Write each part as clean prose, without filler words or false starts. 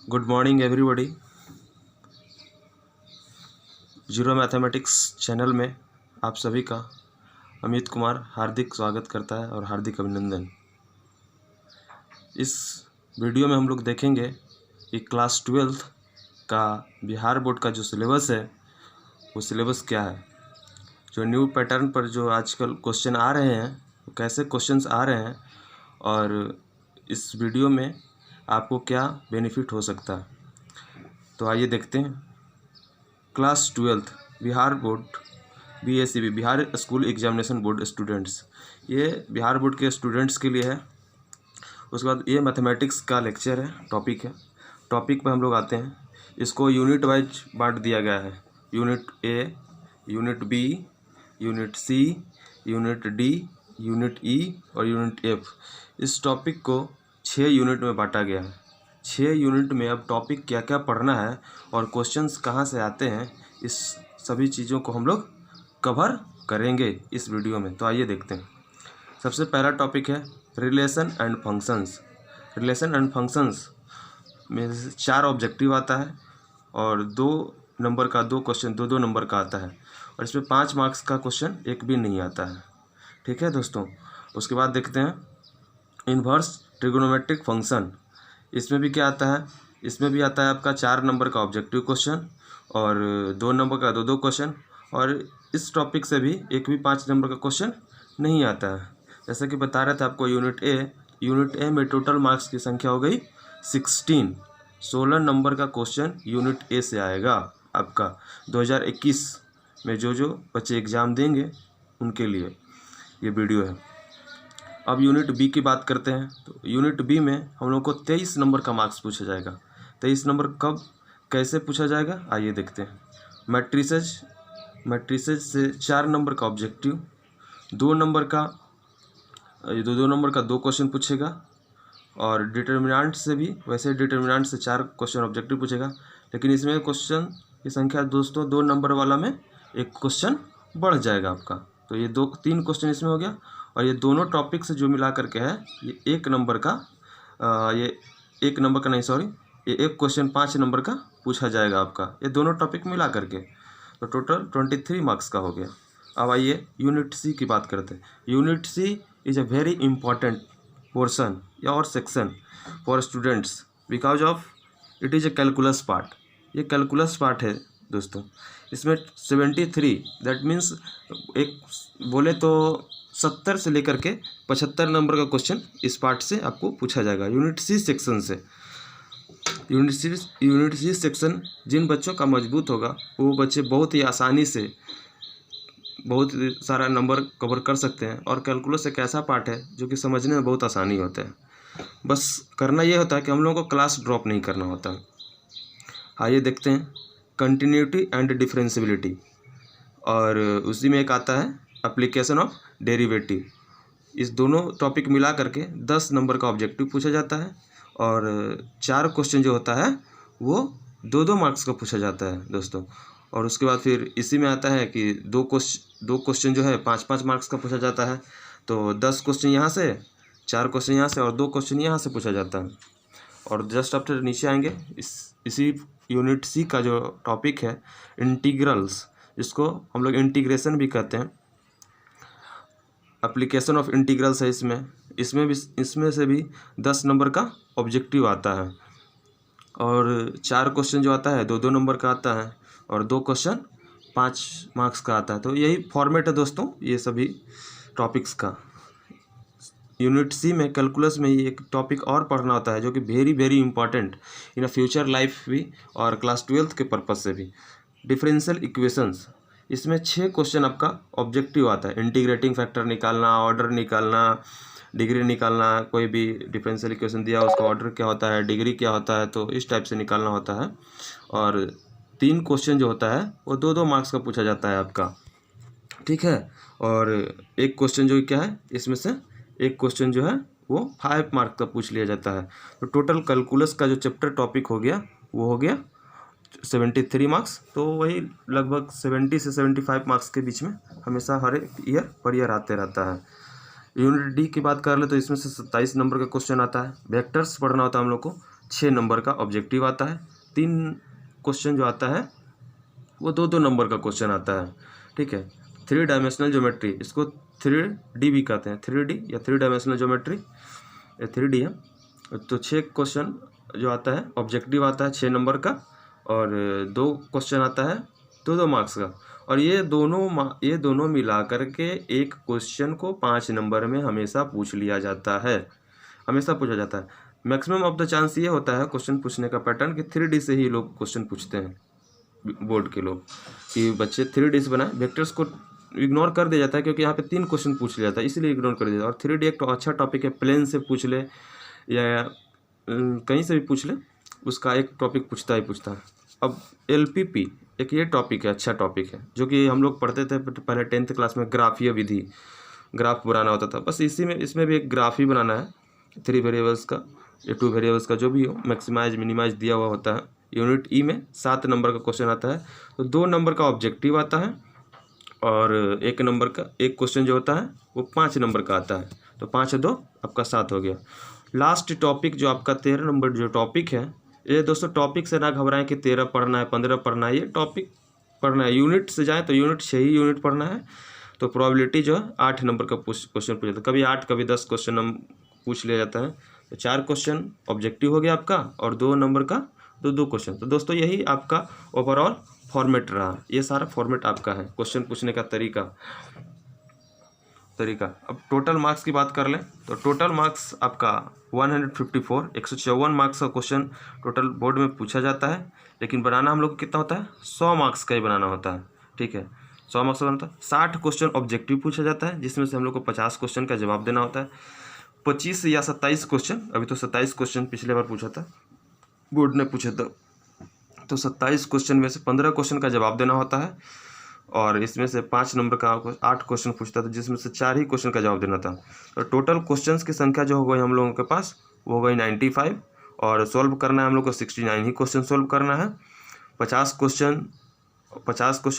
Good morning everybody. Zero mathematics channel में आप सभी का अमित कुमार हार्दिक स्वागत करता है और हार्दिक अभिनंदन। इस वीडियो में हम लोग देखेंगे कि क्लास 12th का बिहार बोर्ड का जो सिलेबस है वो सिलेबस क्या है। जो न्यू पैटर्न पर जो आजकल क्वेश्चन आ रहे हैं वो कैसे क्वेश्चंस आ रहे हैं और इस वीडियो में आपको क्या बेनिफिट हो सकता है। तो आइए देखते हैं। Class 12th Bihar board BSEB Bihar school examination board students, ये बिहार बोर्ड के स्टूडेंट्स के लिए है। उसके बाद ये मैथमेटिक्स का लेक्चर है, टॉपिक है। टॉपिक पे हम लोग आते हैं। इसको यूनिट वाइज बांट दिया गया है। Unit A, unit B, unit C, unit D, unit E और यूनिट F। इस टॉपिक को 6 यूनिट में बांटा गया है। 6 यूनिट में अब टॉपिक क्या क्या पढ़ना है और क्वेश्चंस कहाँ से आते हैं, इस सभी चीज़ों को हम लोग कवर करेंगे इस वीडियो में। तो आइए देखते हैं। सबसे पहला टॉपिक है relation and functions. Relation and functions में 4 ऑब्जेक्टिव आता है और 2 नंबर का 2 क्वेश्चन 2-2 नंबर का आता है और इसमें 5 मार्क्स का क्वेश्चन एक भी नहीं आता है। ठीक है दोस्तों। उसके बाद देखते हैं इन्वर्स ट्रिगोनोमेट्रिक फंक्शन। इसमें भी क्या आता है, इसमें भी आता है आपका 4 नंबर का ऑब्जेक्टिव क्वेश्चन और 2 नंबर का 2-2 क्वेश्चन। और इस टॉपिक से भी एक भी 5 नंबर का क्वेश्चन नहीं आता है। जैसा कि बता रहे थे आपको यूनिट ए में टोटल मार्क्स की संख्या हो गई 16 नंबर का क्वेश्चन यूनिट ए से आएगा आपका 2021 में। जो बच्चे एग्ज़ाम देंगे उनके लिए ये वीडियो है। अब यूनिट बी की बात करते हैं। तो यूनिट बी में हम लोग को 23 नंबर का मार्क्स पूछा जाएगा। 23 नंबर कब कैसे पूछा जाएगा आइए देखते हैं। मैट्रिसेज से 4 नंबर का ऑब्जेक्टिव, 2 नंबर का 2 क्वेश्चन पूछेगा और डिटर्मिनेंट से भी वैसे डिटर्मिनेंट से 4 क्वेश्चन ऑब्जेक्टिव पूछेगा। लेकिन इसमें क्वेश्चन की संख्या दोस्तों 2 नंबर वाला में एक क्वेश्चन बढ़ जाएगा आपका। तो ये 3 क्वेश्चन इसमें हो गया और ये दोनों टॉपिक से जो मिला करके है ये 1 नंबर का ये एक क्वेश्चन 5 नंबर का पूछा जाएगा आपका, ये दोनों टॉपिक मिला करके। तो टोटल 23 मार्क्स का हो गया। अब आइए यूनिट सी की बात करते हैं। Unit C is a very important portion या और section for students because of it is a calculus part. ये कैलकुलस पार्ट है दोस्तों। इसमें 73 दैट मीन्स एक बोले तो 70 से लेकर के 75 नंबर का क्वेश्चन इस पार्ट से आपको पूछा जाएगा यूनिट सी सेक्शन से। यूनिट सी सेक्शन जिन बच्चों का मजबूत होगा वो बच्चे बहुत ही आसानी से बहुत सारा नंबर कवर कर सकते हैं। और कैलकुलस एक ऐसा पार्ट है जो कि समझने में बहुत आसानी होता है। बस करना ये होता है कि हम लोगों को क्लास ड्रॉप नहीं करना होता। आइए देखते हैं कंटिन्यूटी एंड डिफरेंशियबिलिटी और उसी में एक आता है एप्लीकेशन ऑफ डेरिवेटिव। इस दोनों टॉपिक मिला करके 10 नंबर का ऑब्जेक्टिव पूछा जाता है और 4 क्वेश्चन जो होता है वो 2-2 मार्क्स का पूछा जाता है दोस्तों। और उसके बाद फिर इसी में आता है कि 2 क्वेश्चन जो है 5-5 मार्क्स का पूछा जाता है। तो 10 क्वेश्चन यहाँ से, 4 क्वेश्चन यहाँ से और 2 क्वेश्चन यहाँ से पूछा जाता है। और जस्ट आफ्टर नीचे आएंगे इसी यूनिट सी का जो टॉपिक है इंटीग्रल्स, जिसको हम लोग इंटीग्रेशन भी कहते हैं। एप्लीकेशन ऑफ इंटीग्रल्स है इसमें से भी 10 नंबर का ऑब्जेक्टिव आता है और 4 क्वेश्चन जो आता है 2-2 नंबर का आता है और 2 क्वेश्चन 5 मार्क्स का आता है। तो यही फॉर्मेट है दोस्तों ये सभी टॉपिक्स का। यूनिट सी में कैलकुलस में ही एक टॉपिक और पढ़ना होता है जो कि very very important in a future life भी और क्लास 12th के पर्पज़ से भी, डिफरेंशियल इक्वेशंस। इसमें 6 क्वेश्चन आपका ऑब्जेक्टिव आता है। इंटीग्रेटिंग फैक्टर निकालना, ऑर्डर निकालना, डिग्री निकालना, कोई भी डिफरेंशियल इक्वेशन दिया उसका ऑर्डर क्या होता है, डिग्री क्या होता है, तो इस टाइप से निकालना होता है। और 3 क्वेश्चन जो होता है वो 2-2 मार्क्स का पूछा जाता है आपका। ठीक है। और एक क्वेश्चन जो क्या है इसमें से एक क्वेश्चन जो है वो 5 मार्क्स का पूछ लिया जाता है। तो टोटल कैलकुलस का जो चैप्टर टॉपिक हो गया वो हो गया 73 मार्क्स। तो वही लगभग 70 से 75 मार्क्स के बीच में हमेशा हर ईयर पर ईयर आते रहता है। यूनिट डी की बात कर ले तो इसमें से 27 नंबर का क्वेश्चन आता है। वेक्टर्स पढ़ना होता है हम लोग को। 6 नंबर का ऑब्जेक्टिव आता है। 3 क्वेश्चन जो आता है वो 2-2 नंबर का क्वेश्चन आता है। ठीक है, 3 डायमेंशनल ज्योमेट्री, इसको 3D भी कहते हैं, 3D या 3 डायमेंशनल ज्योमेट्री, ये 3D है। तो 6 क्वेश्चन जो आता है ऑब्जेक्टिव आता है 6 नंबर का, और 2 क्वेश्चन आता है 2-2 मार्क्स का, और ये दोनों मिला करके एक क्वेश्चन को 5 नंबर में हमेशा पूछ लिया जाता है, हमेशा पूछा जाता है। मैक्सिमम ऑफ द चांस ये होता है क्वेश्चन पूछने का पैटर्न कि 3D से ही लोग क्वेश्चन पूछते हैं, बोर्ड के लोग, कि बच्चे 3D से बनाए। वेक्टर्स को इग्नोर कर दिया जाता है क्योंकि यहाँ पे 3 क्वेश्चन पूछ लिया जाता है, इसलिए इग्नोर कर दिया जाता है। और 3D एक तो अच्छा टॉपिक है, प्लेन से पूछ ले या कहीं से भी पूछ ले, उसका एक टॉपिक पूछता ही पूछता है। अब LPP एक ये टॉपिक है, अच्छा टॉपिक है, जो कि हम लोग पढ़ते थे पहले 10th क्लास में, ग्राफीय विधि, ग्राफ बनाना होता था। बस इसमें भी एक ग्राफ ही बनाना है, 3 वेरिएबल्स का या 2 वेरिएबल्स का, जो भी हो, मैक्सिमाइज मिनिमाइज दिया हुआ होता है। यूनिट ई में 7 नंबर का क्वेश्चन आता है, तो 2 नंबर का ऑब्जेक्टिव आता है, और 1 नंबर का एक क्वेश्चन जो होता है वो 5 नंबर का आता है। तो 5 और 2 आपका 7 हो गया। लास्ट टॉपिक जो आपका 13 नंबर जो टॉपिक है, ये दोस्तों टॉपिक से ना घबराएं कि 13 पढ़ना है 15 पढ़ना है, ये टॉपिक पढ़ना है। यूनिट से जाएँ तो यूनिट 6 ही यूनिट पढ़ना है। तो प्रोबेबिलिटी जो है 8 नंबर का क्वेश्चन पूछ जाता है, कभी 8 कभी 10 क्वेश्चन हम पूछ लिया जाता है। तो 4 क्वेश्चन ऑब्जेक्टिव हो गया आपका, और 2 नंबर का 2-2 क्वेश्चन। तो दोस्तों यही आपका ओवरऑल फॉर्मेट रहा, ये सारा फॉर्मेट आपका है क्वेश्चन पूछने का तरीका। अब टोटल मार्क्स की बात कर लें तो टोटल मार्क्स आपका 154, 154 मार्क्स का क्वेश्चन टोटल बोर्ड में पूछा जाता है, लेकिन बनाना हम लोग को कितना होता है, 100 मार्क्स का ही बनाना होता है। ठीक है, 100 मार्क्स का बनता है। 60 क्वेश्चन ऑब्जेक्टिव पूछा जाता है, जिसमें से हम लोग को 50 क्वेश्चन का जवाब देना होता है। 25 या 27 क्वेश्चन, अभी तो 27 क्वेश्चन पिछले बार पूछा था, बोर्ड ने पूछा था, तो 27 क्वेश्चन में से 15 क्वेश्चन का जवाब देना होता है, और इसमें से 5 नंबर का 8 क्वेश्चन पूछता था, जिसमें से 4 ही क्वेश्चन का जवाब देना था। तो टोटल क्वेश्चंस की संख्या जो हो गई हम लोगों के पास, वो हो गई 95, और सॉल्व करना है हम लोग को 69 ही क्वेश्चन सॉल्व करना है। 50 क्वेश्चन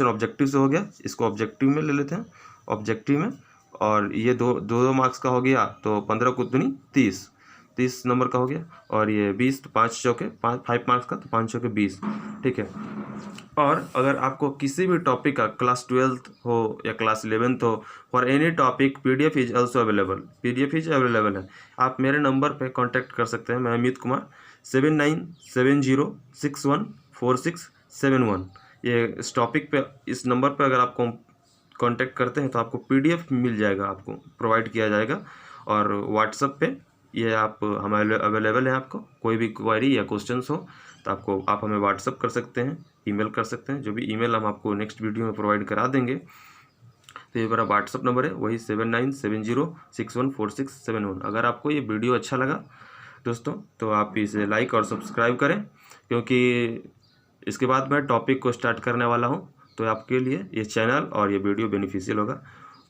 ऑब्जेक्टिव से हो गया, इसको ऑब्जेक्टिव में ले लेते हैं, ऑब्जेक्टिव में, और ये दो मार्क्स का हो गया, तो 15 को दूनी 30 नंबर का हो गया, और ये 20, तो 5 चौके 5 मार्क्स का, तो 5 चौके 20। ठीक है, और अगर आपको किसी भी टॉपिक का क्लास 12th हो या क्लास 11th हो, for any topic PDF is also available, PDF is available है। आप मेरे नंबर पे कांटेक्ट कर सकते हैं, मैं अमित कुमार, 7970614671। ये इस टॉपिक पे, इस नंबर पे अगर आपको कांटेक्ट करते हैं तो आपको PDF मिल जाएगा, आपको प्रोवाइड किया जाएगा। और व्हाट्सएप पे ये आप हमारे अवेलेबल है, आपको कोई भी क्वेरी या क्वेश्चंस हो तो आप हमें व्हाट्सएप कर सकते हैं, ईमेल कर सकते हैं, जो भी ईमेल हम आपको नेक्स्ट वीडियो में प्रोवाइड करा देंगे। तो ये मेरा व्हाट्सएप नंबर है, वही 7970614671। अगर आपको ये वीडियो अच्छा लगा दोस्तों, तो आप इसे लाइक और सब्सक्राइब करें, क्योंकि इसके बाद मैं टॉपिक को स्टार्ट करने वाला हूँ, तो आपके लिए ये चैनल और ये वीडियो बेनिफिशियल होगा।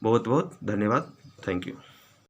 बहुत बहुत धन्यवाद, थैंक यू।